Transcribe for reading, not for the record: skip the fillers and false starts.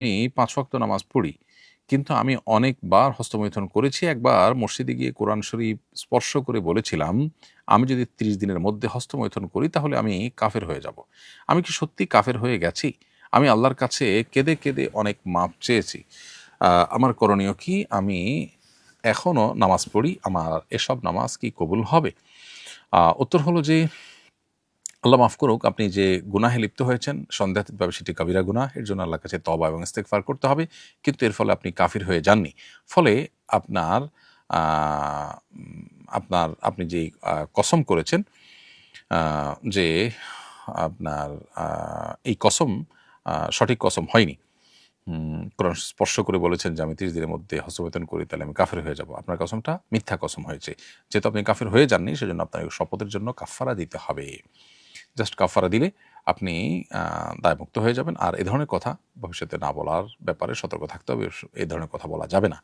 আমি ৫ ওয়াক্ত নামাজ পড়ি। কিন্তু আমি অনেকবার হস্তমৈথুন করেছি। একবার মসজিদে গিয়ে কোরআন শরীফ স্পর্শ করে বলেছিলাম, আমি যদি ৩০ দিনের মধ্যে হস্তমৈথুন করি তাহলে আমি কাফের হয়ে যাব। আমি কি সত্যি কাফের হয়ে গেছি? আমি আল্লাহর কাছে কেঁদে, কেঁদে অনেক মাপ চেয়েছি। আমার করণীয় কি? আমি এখনো নামাজ পড়ি। আমার এসব নামাজ কি কবুল হবে? উত্তর হলো যে আল্লাহ মাফ করুক, আপনি যে গুনাহে লিপ্ত হয়েছেন সন্দেহাতীতভাবে সেটি কাবিরা গুনাহ। এর জন্য আল্লাহর কাছে তওবা এবং ইস্তেগফার করতে হবে। কিন্তু এর ফলে আপনি কাফির হয়ে যাননি। ফলে আপনার আ উম আপনি যেই কসম করেছেন যে আপনার আ এই কসম সঠিক কসম হয়নি। কোরআন স্পর্শ করে বলেছেন যে, "আমি ৩০ দিনের মধ্যে হস্তমৈথুন করি তাহলে আমি কাফির হয়ে যাব।" আপনার কসমটা মিথ্যা কসম হয়েছে। যেহেতু আপনি কাফির হয়ে যাননি সেজন্য আপনার এই শপথের জন্য কাফফারা দিতে হবে। জাস্ট কাফারা দিলে আপনি আ দায়মুক্ত হয়ে যাবেন। আর এ ধরনের কথা ভবিষ্যতে না বলার ব্যাপারে সতর্ক থাকতে হবে। এ ধরনের কথা বলা যাবে না।